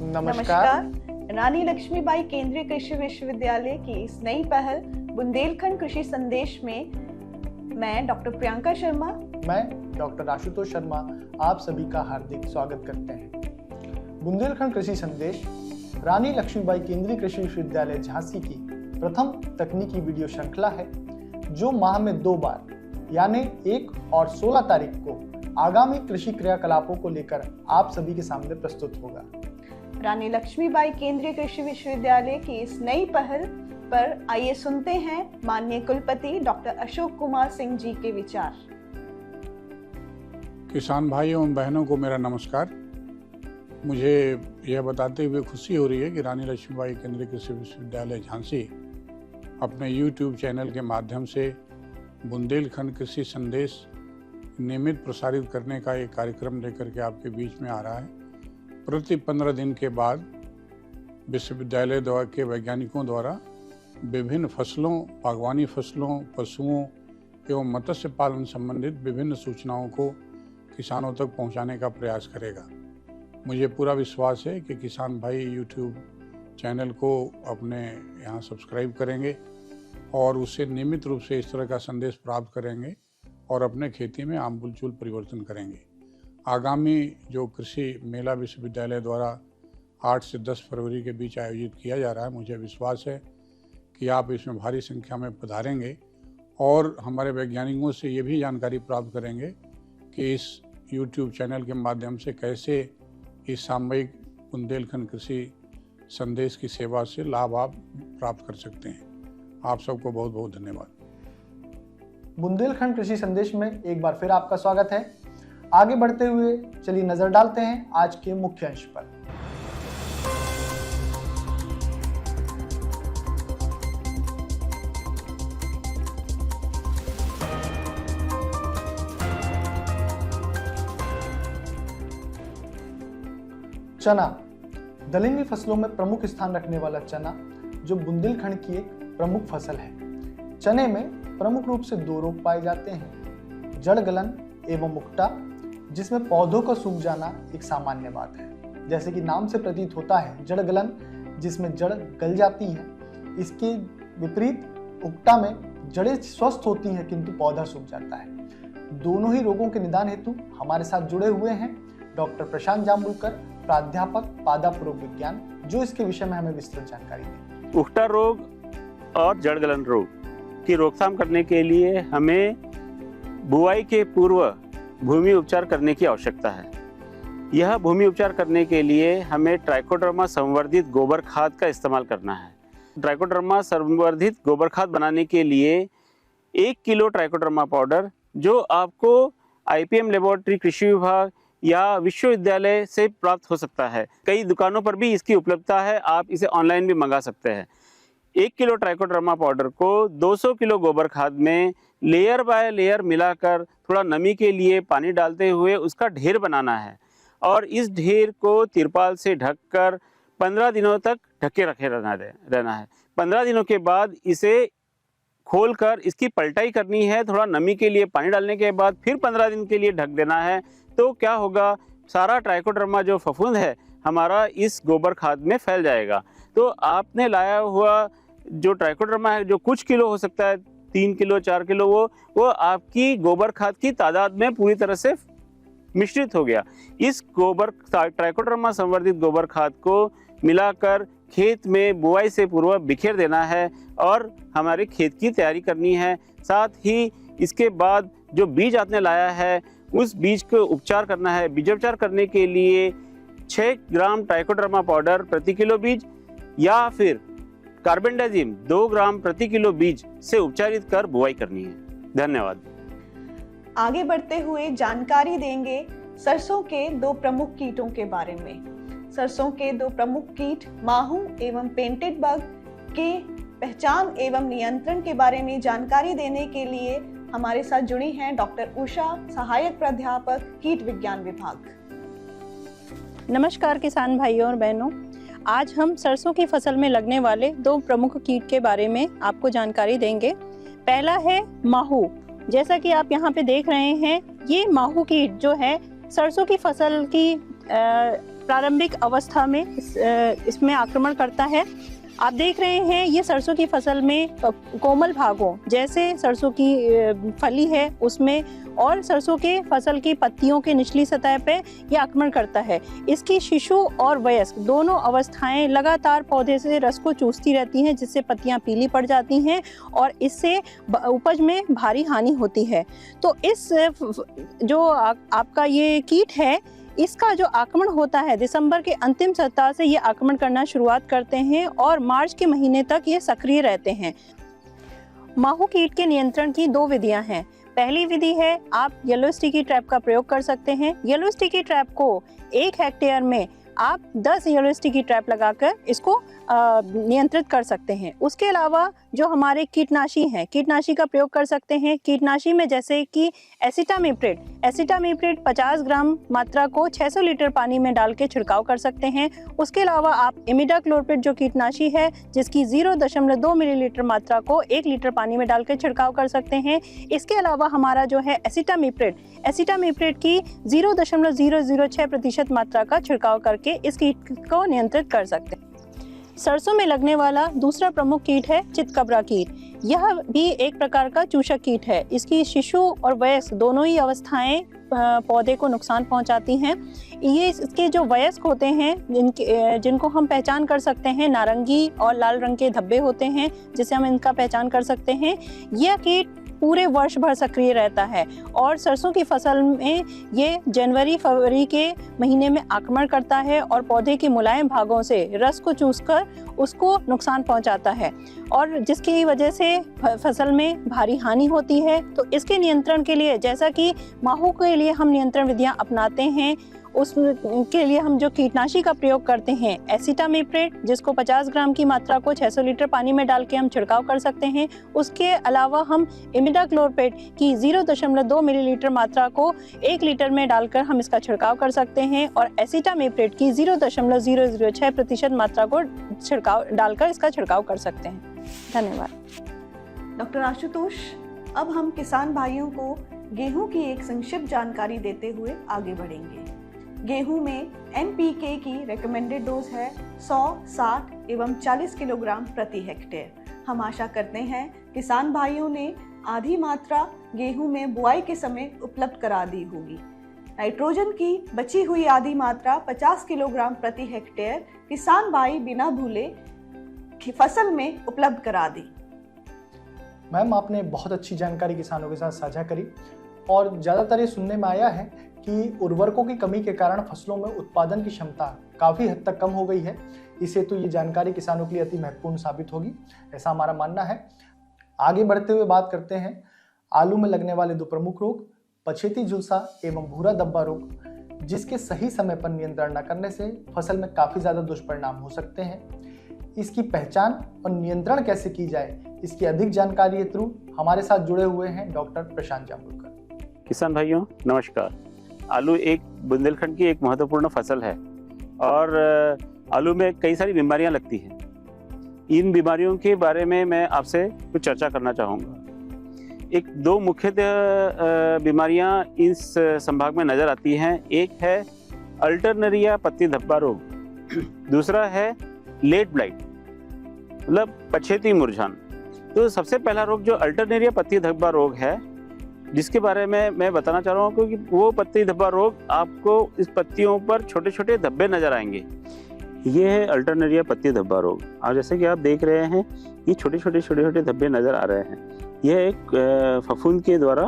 नमस्कार। रानी लक्ष्मीबाई केंद्रीय कृषि विश्वविद्यालय की इस नई पहल बुंदेलखंड कृषि संदेश में मैं डॉक्टर प्रियंका शर्मा, मैं डॉक्टर आशुतोष शर्मा आप सभी का हार्दिक स्वागत करते हैं। बुंदेलखंड कृषि संदेश रानी लक्ष्मीबाई केंद्रीय कृषि विश्वविद्यालय झांसी की प्रथम तकनीकी वीडियो श्रृंखला है, जो माह में 2 बार यानी 1 और 16 तारीख को आगामी कृषि क्रियाकलापों को लेकर आप सभी के सामने प्रस्तुत होगा। रानी लक्ष्मीबाई केंद्रीय कृषि विश्वविद्यालय की इस नई पहल पर आइए सुनते हैं माननीय कुलपति डॉक्टर अशोक कुमार सिंह जी के विचार। किसान भाइयों एवं बहनों को मेरा नमस्कार। मुझे यह बताते हुए खुशी हो रही है कि रानी लक्ष्मीबाई केंद्रीय कृषि विश्वविद्यालय झांसी अपने YouTube चैनल के माध्यम से बुंदेलखंड कृषि संदेश नियमित प्रसारित करने का एक कार्यक्रम लेकर के आपके बीच में आ रहा है। प्रति 15 दिन के बाद विश्वविद्यालय के वैज्ञानिकों द्वारा विभिन्न फसलों, बागवानी फसलों, पशुओं एवं मत्स्य पालन संबंधित विभिन्न सूचनाओं को किसानों तक पहुंचाने का प्रयास करेगा। मुझे पूरा विश्वास है कि किसान भाई YouTube चैनल को अपने यहाँ सब्सक्राइब करेंगे और उससे नियमित रूप से इस तरह का संदेश प्राप्त करेंगे और अपने खेती में आमूलचूल परिवर्तन करेंगे। आगामी जो कृषि मेला विश्वविद्यालय द्वारा 8 से 10 फरवरी के बीच आयोजित किया जा रहा है, मुझे विश्वास है कि आप इसमें भारी संख्या में पधारेंगे और हमारे वैज्ञानिकों से ये भी जानकारी प्राप्त करेंगे कि इस YouTube चैनल के माध्यम से कैसे इस सामयिक बुंदेलखंड कृषि संदेश की सेवा से लाभ आप प्राप्त कर सकते हैं। आप सबको बहुत बहुत धन्यवाद। बुंदेलखंड कृषि संदेश में एक बार फिर आपका स्वागत है। आगे बढ़ते हुए चलिए नजर डालते हैं आज के मुख्य अंश पर। चना दलहनी फसलों में प्रमुख स्थान रखने वाला चना, जो बुंदेलखंड की एक प्रमुख फसल है। चने में प्रमुख रूप से 2 रोग पाए जाते हैं, जड़ गलन एवं मुकुटा, जिसमें पौधों का सूख जाना एक सामान्य बात है। जैसे कि नाम से प्रतीत होता है, जड़ गलन जिसमें जड़ गल जाती है। इसके विपरीत उकटा में जड़ें स्वस्थ होती हैं किंतु पौधा सूख जाता है। दोनों ही रोगों के निदान हेतु हमारे साथ जुड़े हुए हैं डॉक्टर प्रशांत जामुलकर, प्राध्यापक पादप रोग विज्ञान, जो इसके विषय में हमें विस्तृत जानकारी देंगे। उकटा रोग और जड़ गलन रोग की रोकथाम करने के लिए हमें बुआई के पूर्व भूमि उपचार करने की आवश्यकता है। यह भूमि उपचार करने के लिए हमें ट्राइकोडर्मा संवर्धित गोबर खाद का इस्तेमाल करना है। ट्राइकोडर्मा संवर्धित गोबर खाद बनाने के लिए 1 किलो ट्राइकोडर्मा पाउडर, जो आपको IPM लेबोरेटरी कृषि विभाग या विश्वविद्यालय से प्राप्त हो सकता है। कई दुकानों पर भी इसकी उपलब्धता है, आप इसे ऑनलाइन भी मंगा सकते हैं। 1 किलो ट्राइकोडर्मा पाउडर को 200 किलो गोबर खाद में लेयर बाय लेयर मिलाकर थोड़ा नमी के लिए पानी डालते हुए उसका ढेर बनाना है और इस ढेर को तिरपाल से ढककर 15 दिनों तक ढके रखे रहना है। 15 दिनों के बाद इसे खोलकर इसकी पलटाई करनी है। थोड़ा नमी के लिए पानी डालने के बाद फिर 15 दिन के लिए ढक देना है। तो क्या होगा, सारा ट्राइकोडर्मा जो फफूंद है हमारा इस गोबर खाद में फैल जाएगा। तो आपने लाया हुआ जो ट्राइकोडर्मा है, जो कुछ किलो हो सकता है, 3 किलो 4 किलो, वो आपकी गोबर खाद की तादाद में पूरी तरह से मिश्रित हो गया। इस ट्राइकोडर्मा संवर्धित गोबर खाद को मिलाकर खेत में बुआई से पूर्व बिखेर देना है और हमारे खेत की तैयारी करनी है। साथ ही इसके बाद जो बीज आपने लाया है उस बीज को उपचार करना है। बीजोपचार करने के लिए 6 ग्राम ट्राइकोडर्मा पाउडर प्रति किलो बीज या फिर कार्बेंडाजिम 2 ग्राम प्रति किलो बीज से उपचारित कर बुआई करनी है। धन्यवाद। आगे बढ़ते हुए जानकारी देंगे सरसों के 2 प्रमुख कीटों के बारे में। सरसों के 2 प्रमुख कीट माहू एवं पेंटेड बग के पहचान एवं नियंत्रण के बारे में जानकारी देने के लिए हमारे साथ जुड़ी हैं डॉक्टर उषा, सहायक प्राध्यापक कीट विज्ञान विभाग। नमस्कार किसान भाइयों और बहनों, आज हम सरसों की फसल में लगने वाले 2 प्रमुख कीट के बारे में आपको जानकारी देंगे। पहला है माहू। जैसा कि आप यहाँ पे देख रहे हैं, ये माहू कीट जो है सरसों की फसल की प्रारंभिक अवस्था में इसमें आक्रमण करता है। आप देख रहे हैं ये सरसों की फसल में कोमल भागों जैसे सरसों की फली है उसमें और सरसों के फसल की पत्तियों के निचली सतह पे ये आक्रमण करता है। इसकी शिशु और वयस्क दोनों अवस्थाएं लगातार पौधे से रस को चूसती रहती हैं जिससे पत्तियां पीली पड़ जाती हैं और इससे उपज में भारी हानि होती है। तो इस जो आपका ये कीट है इसका जो आक्रमण होता है दिसंबर के अंतिम सप्ताह से ये आक्रमण करना शुरुआत करते हैं और मार्च के महीने तक ये सक्रिय रहते हैं। माहू कीट के नियंत्रण की 2 विधियां हैं। पहली विधि है आप येलो स्टिकी ट्रैप का प्रयोग कर सकते हैं। येलो स्टिकी ट्रैप को 1 हेक्टेयर में आप 10 येलो स्टिकी ट्रैप लगाकर इसको नियंत्रित कर सकते हैं। उसके अलावा जो हमारे कीटनाशी हैं, कीटनाशी का प्रयोग कर सकते हैं। कीटनाशी में जैसे कि एसिटामिप्रिड 50 ग्राम मात्रा को 600 लीटर पानी में डाल के छिड़काव कर सकते हैं। उसके अलावा आप इमिडाक्लोप्रिड जो कीटनाशी है जिसकी 0.2 मिलीलीटर मात्रा को 1 लीटर पानी में डाल के छिड़काव कर सकते हैं। इसके अलावा हमारा जो है एसिटामिप्रिड की 0.006% मात्रा का छिड़काव करके इस कीट को नियंत्रित कर सकते हैं। सरसों में लगने वाला दूसरा प्रमुख कीट है चितकबरा कीट। यह भी एक प्रकार का चूषक कीट है। इसकी शिशु और वयस्क दोनों ही अवस्थाएं पौधे को नुकसान पहुंचाती हैं। ये इसके जो वयस्क होते हैं जिनको हम पहचान कर सकते हैं, नारंगी और लाल रंग के धब्बे होते हैं जिसे हम इनका पहचान कर सकते हैं। यह कीट पूरे वर्ष भर सक्रिय रहता है और सरसों की फसल में ये जनवरी-फरवरी के महीने में आक्रमण करता है और पौधे के मुलायम भागों से रस को चूसकर उसको नुकसान पहुंचाता है और जिसकी वजह से फसल में भारी हानि होती है। तो इसके नियंत्रण के लिए जैसा कि माहू के लिए हम नियंत्रण विधियां अपनाते हैं उसके लिए हम जो कीटनाशी का प्रयोग करते हैं एसिटामिप्रिड जिसको 50 ग्राम की मात्रा को 600 लीटर पानी में डाल के हम छिड़काव कर सकते हैं। उसके अलावा हम इमिडाक्लोप्रिड की 0.2 मिलीलीटर मात्रा को 1 लीटर में डालकर हम इसका छिड़काव कर सकते हैं और एसिटामिप्रिड की 0.006% मात्रा को डालकर इसका छिड़काव कर सकते हैं। धन्यवाद। डॉक्टर आशुतोष, अब हम किसान भाइयों को गेहूं की एक संक्षिप्त जानकारी देते हुए आगे बढ़ेंगे। गेहूं में NPK की रिकमेंडेड डोज है 100, 60 एवं 40 किलोग्राम प्रति हेक्टेयर। हम आशा करते हैं किसान भाइयों ने आधी मात्रा गेहूं में बुआई के समय उपलब्ध करा दी होगी। नाइट्रोजन की बची हुई आधी मात्रा 50 किलोग्राम प्रति हेक्टेयर किसान भाई बिना भूले फसल में उपलब्ध करा दी। मैम, आपने बहुत अच्छी जानकारी किसानों के साथ साझा करी और ज़्यादातर ये सुनने में आया है कि उर्वरकों की कमी के कारण फसलों में उत्पादन की क्षमता काफ़ी हद तक कम हो गई है। इसे तो ये जानकारी किसानों के लिए अति महत्वपूर्ण साबित होगी, ऐसा हमारा मानना है। आगे बढ़ते हुए बात करते हैं आलू में लगने वाले 2 प्रमुख रोग, पछेती झुलसा एवं भूरा धब्बा रोग, जिसके सही समय पर नियंत्रण न करने से फसल में काफ़ी ज़्यादा दुष्परिणाम हो सकते हैं। इसकी पहचान और नियंत्रण कैसे की जाए, इसकी अधिक जानकारी हेतु हमारे साथ जुड़े हुए हैं डॉक्टर प्रशांत जामुलकर। किसान भाइयों नमस्कार। आलू एक बुंदेलखंड की एक महत्वपूर्ण फसल है और आलू में कई सारी बीमारियां लगती हैं। इन बीमारियों के बारे में मैं आपसे कुछ चर्चा करना चाहूँगा। 2 मुख्यतः बीमारियां इस संभाग में नज़र आती हैं। एक है अल्टरनेरिया पत्ती धब्बा रोग, दूसरा है लेट ब्लाइट मतलब पछेती मुरझान। तो सबसे पहला रोग जो अल्टरनेरिया पत्ती धब्बा रोग है जिसके बारे में मैं बताना चाह रहा हूँ क्योंकि वो पत्ती धब्बा रोग आपको इस पत्तियों पर छोटे छोटे धब्बे नजर आएंगे। ये है अल्टरनेरिया पत्ती धब्बा रोग और जैसे कि आप देख रहे हैं ये छोटे छोटे धब्बे नजर आ रहे हैं। यह एक फफूंद के द्वारा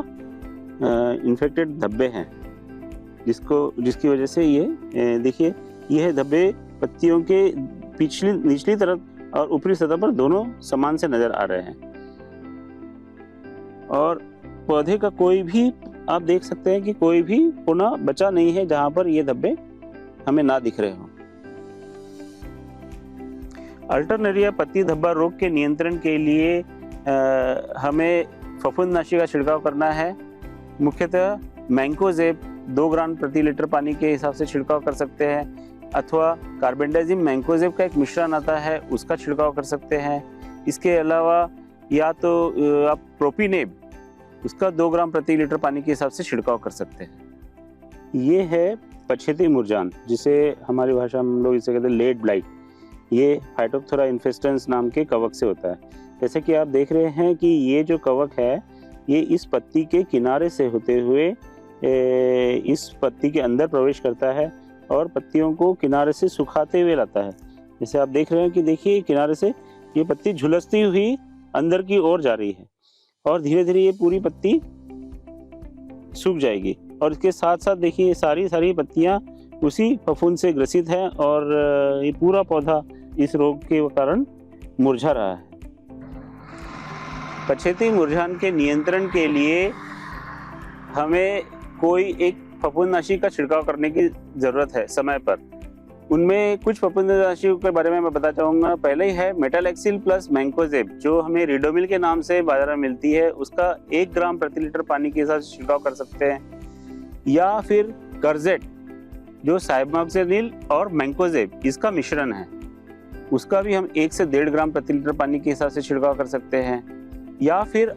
इन्फेक्टेड धब्बे हैं जिसकी वजह से ये देखिए यह धब्बे पत्तियों के निचली तरफ और ऊपरी सतह पर दोनों समान से नजर आ रहे हैं और पौधे का कोई भी आप देख सकते हैं कि कोई भी कोना बचा नहीं है जहां पर ये धब्बे हमें ना दिख रहे हों। अल्टरनेरिया पत्ती धब्बा रोग के नियंत्रण के लिए हमें फफूंदनाशी का छिड़काव करना है। मुख्यतः मैंकोजेब 2 ग्राम प्रति लीटर पानी के हिसाब से छिड़काव कर सकते हैं अथवा कार्बेंडाजिम मैंकोजेब का एक मिश्रण आता है उसका छिड़काव कर सकते हैं। इसके अलावा या तो आप प्रोपिनेब उसका 2 ग्राम प्रति लीटर पानी के हिसाब से छिड़काव कर सकते हैं। ये है पछेती मुरझान, जिसे हमारी भाषा में हम लोग इसे कहते हैं लेड ब्लाइट, ये फाइटोप्थोरा इन्फेस्टेंस नाम के कवक से होता है। जैसे कि आप देख रहे हैं कि ये जो कवक है ये इस पत्ती के किनारे से होते हुए इस पत्ती के अंदर प्रवेश करता है और पत्तियों को किनारे से सुखाते हुए लाता है। जैसे आप देख रहे हैं कि देखिए किनारे से ये पत्ती झुलसती हुई अंदर की ओर जा रही है और धीरे धीरे ये पूरी पत्ती सूख जाएगी और इसके साथ साथ देखिए सारी पत्तियां उसी फफूंद से ग्रसित है और ये पूरा पौधा इस रोग के कारण मुरझा रहा है। पछेती मुरझान के नियंत्रण के लिए हमें कोई एक फफूंदनाशी का छिड़काव करने की जरूरत है समय पर। उनमें कुछ फफूंदनाशी के बारे में मैं बताना चाहूँगा। पहले ही है मेटालेक्सिल प्लस मैंकोजेब, जो हमें रिडोमिल के नाम से बाजार में मिलती है, उसका 1 ग्राम प्रति लीटर पानी के साथ छिड़काव कर सकते हैं। या फिर कर्जेट जो साइमोक्सेनिल और मैंकोजेब इसका मिश्रण है, उसका भी हम 1 से 1.5 ग्राम प्रति लीटर पानी के हिसाब से छिड़काव कर सकते हैं। या फिर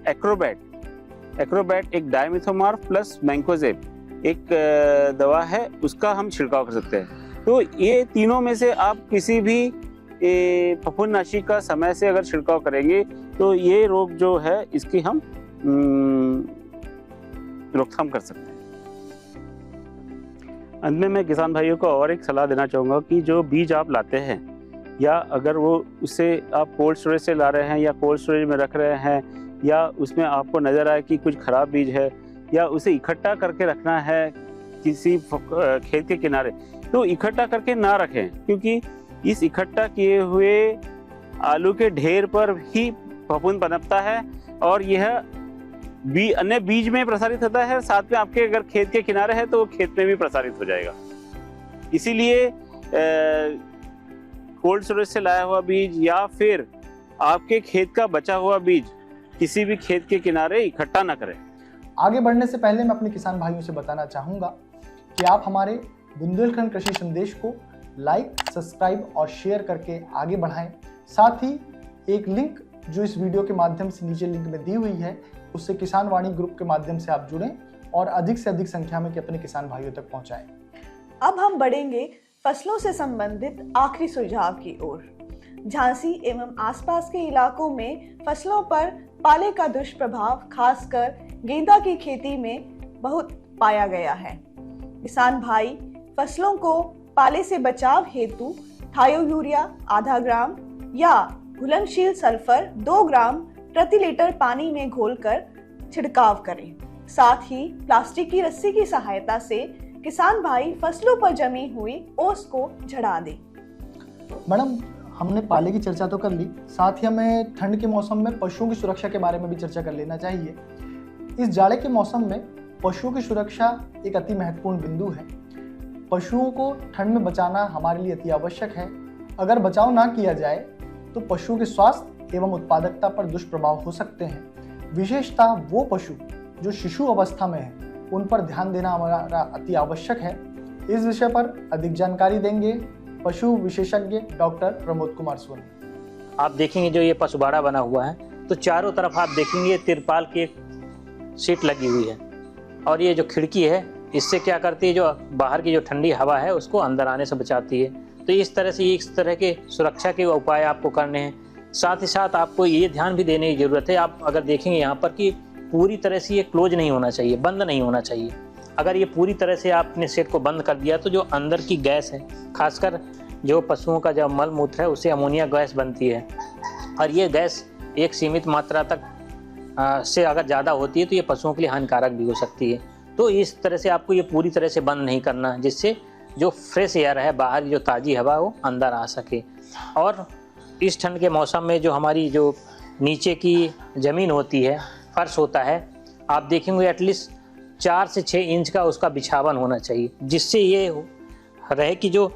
एक्रोबैट एक डायमिथोमार्फ प्लस मैंकोजेब एक दवा है, उसका हम छिड़काव कर सकते हैं। तो ये तीनों में से आप किसी भी फफूंदनाशी का समय से अगर छिड़काव करेंगे तो ये रोग जो है इसकी हम रोकथाम कर सकते हैं। अंत में मैं किसान भाइयों को और एक सलाह देना चाहूँगा कि जो बीज आप लाते हैं या अगर वो उसे आप कोल्ड स्टोरेज से ला रहे हैं या कोल्ड स्टोरेज में रख रहे हैं या उसमें आपको नज़र आए कि कुछ ख़राब बीज है या उसे इकट्ठा करके रखना है किसी खेत के किनारे, तो इकट्ठा करके ना रखें, क्योंकि इस इकट्ठा किए हुए आलू के ढेर पर ही फफूंद पनपता है और यह अन्य बीज में प्रसारित होता है। साथ में आपके अगर खेत के किनारे है तो वो खेत में भी प्रसारित हो जाएगा। इसीलिए कोल्ड स्टोरेज से लाया हुआ बीज या फिर आपके खेत का बचा हुआ बीज किसी भी खेत के किनारे इकट्ठा ना करें। आगे बढ़ने से पहले मैं अपने किसान भाइयों से बताना चाहूँगा कि आप हमारे बुंदेलखंड कृषि संदेश को लाइक, सब्सक्राइब और शेयर करके आगे बढ़ाएं। साथ ही एक लिंक जो इस वीडियो के माध्यम से नीचे लिंक में दी हुई है, उससे किसान वाणी ग्रुप के माध्यम से आप जुड़ें और अधिक से अधिक संख्या में अपने किसान भाइयों तक पहुँचाएं। अब हम बढ़ेंगे फसलों से संबंधित आखिरी सुझाव की ओर। झांसी एवं आसपास के इलाकों में फसलों पर पाले का दुष्प्रभाव खासकर गेंदा की खेती में बहुत पाया गया है। किसान भाई फसलों को पाले से बचाव हेतु थायो यूरिया आधा ग्राम या घुलनशील सल्फर 2 ग्राम प्रति लीटर पानी में घोलकर छिड़काव करें। साथ ही प्लास्टिक की रस्सी की सहायता से किसान भाई फसलों पर जमी हुई ओस को झड़ा दें। मैडम, हमने पाले की चर्चा तो कर ली, साथ ही हमें ठंड के मौसम में पशुओं की सुरक्षा के बारे में भी चर्चा कर लेना चाहिए। इस जाड़े के मौसम में पशुओं की सुरक्षा एक अति महत्वपूर्ण बिंदु है। पशुओं को ठंड में बचाना हमारे लिए अति आवश्यक है। अगर बचाव ना किया जाए तो पशुओं के स्वास्थ्य एवं उत्पादकता पर दुष्प्रभाव हो सकते हैं। विशेषतः वो पशु जो शिशु अवस्था में है, उन पर ध्यान देना हमारा अति आवश्यक है। इस विषय पर अधिक जानकारी देंगे पशु विशेषज्ञ डॉक्टर प्रमोद कुमार सोनी। आप देखेंगे जो ये पशुबाड़ा बना हुआ है तो चारों तरफ आप देखेंगे तिरपाल की एक सीट लगी हुई है और ये जो खिड़की है इससे क्या करती है, जो बाहर की जो ठंडी हवा है उसको अंदर आने से बचाती है। तो इस तरह से इस तरह के सुरक्षा के उपाय आपको करने हैं। साथ ही साथ आपको ये ध्यान भी देने की ज़रूरत है, आप अगर देखेंगे यहाँ पर कि पूरी तरह से ये क्लोज नहीं होना चाहिए, बंद नहीं होना चाहिए। अगर ये पूरी तरह से आपने सेट को बंद कर दिया तो जो अंदर की गैस है, खासकर जो पशुओं का जो मल मूत्र है उससे अमोनिया गैस बनती है और ये गैस एक सीमित मात्रा तक से अगर ज़्यादा होती है तो ये पशुओं के लिए हानिकारक भी हो सकती है। तो इस तरह से आपको ये पूरी तरह से बंद नहीं करना, जिससे जो फ्रेश एयर है, बाहर जो ताज़ी हवा वो अंदर आ सके। और इस ठंड के मौसम में जो हमारी जो नीचे की ज़मीन होती है, फर्श होता है, आप देखेंगे एटलीस्ट 4 से 6 इंच का उसका बिछावन होना चाहिए, जिससे ये रहे कि जो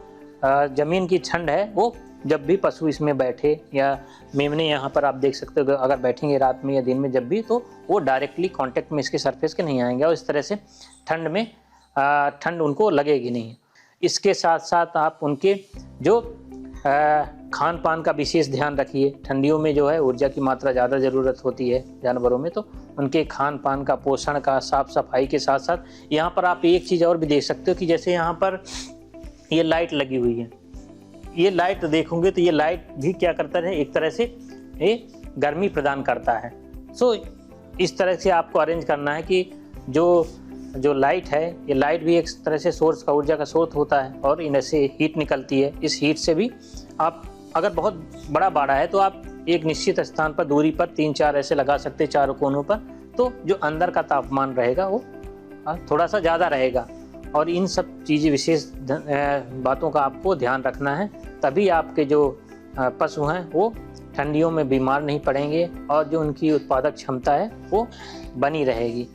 ज़मीन की ठंड है वो जब भी पशु इसमें बैठे या मेमने यहाँ पर आप देख सकते हो अगर बैठेंगे रात में या दिन में जब भी, तो वो डायरेक्टली कांटेक्ट में इसके सरफेस के नहीं आएंगे और इस तरह से ठंड में ठंड उनको लगेगी नहीं। इसके साथ साथ आप उनके जो खान पान का विशेष ध्यान रखिए। ठंडियों में जो है ऊर्जा की मात्रा ज़्यादा ज़रूरत होती है जानवरों में, तो उनके खान पान का, पोषण का, साफ सफाई के साथ साथ यहाँ पर आप एक चीज़ और भी देख सकते हो कि जैसे यहाँ पर ये लाइट लगी हुई है, ये लाइट देखोगे तो ये लाइट भी क्या करता है, एक तरह से ये गर्मी प्रदान करता है। सो इस तरह से आपको अरेंज करना है कि जो लाइट है, ये लाइट भी एक तरह से सोर्स का, ऊर्जा का स्रोत होता है और इनसे हीट निकलती है। इस हीट से भी आप अगर बहुत बड़ा बाड़ा है तो आप एक निश्चित स्थान पर, दूरी पर 3-4 ऐसे लगा सकते हैं चारों कोनों पर, तो जो अंदर का तापमान रहेगा वो थोड़ा सा ज़्यादा रहेगा। और इन सब चीज़ें, विशेष बातों का आपको ध्यान रखना है, तभी आपके जो पशु हैं वो ठंडियों में बीमार नहीं पड़ेंगे और जो उनकी उत्पादक क्षमता है वो बनी रहेगी।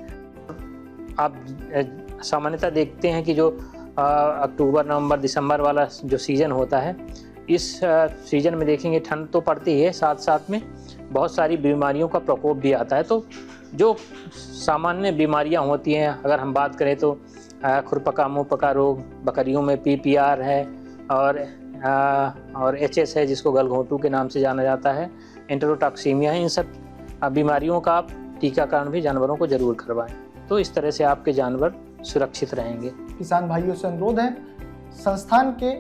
आप सामान्यतः देखते हैं कि जो अक्टूबर, नवंबर, दिसंबर वाला जो सीज़न होता है, इस सीज़न में देखेंगे ठंड तो पड़ती है, साथ साथ में बहुत सारी बीमारियों का प्रकोप भी आता है। तो जो सामान्य बीमारियां होती हैं, अगर हम बात करें तो खुरपका, मुंहपका रोग, बकरियों में PPR है और HS है जिसको गलघोंटू के नाम से जाना जाता है, एंटेरोटॉक्सीमिया है। इन सब बीमारियों का आप टीकाकरण भी जानवरों को जरूर करवाएं, तो इस तरह से आपके जानवर सुरक्षित रहेंगे। किसान भाइयों से अनुरोध है, संस्थान के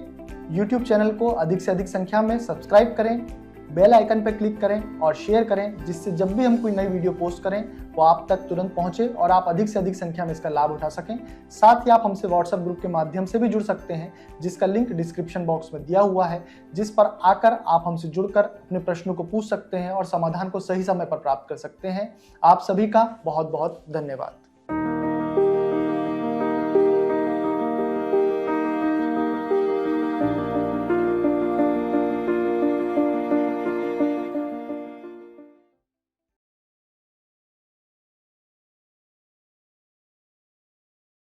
YouTube चैनल को अधिक से अधिक संख्या में सब्सक्राइब करें, बेल आइकन पर क्लिक करें और शेयर करें, जिससे जब भी हम कोई नई वीडियो पोस्ट करें वो आप तक तुरंत पहुंचे और आप अधिक से अधिक संख्या में इसका लाभ उठा सकें। साथ ही आप हमसे WhatsApp ग्रुप के माध्यम से भी जुड़ सकते हैं, जिसका लिंक डिस्क्रिप्शन बॉक्स में दिया हुआ है, जिस पर आकर आप हमसे जुड़कर अपने प्रश्नों को पूछ सकते हैं और समाधान को सही समय पर प्राप्त कर सकते हैं। आप सभी का बहुत बहुत धन्यवाद।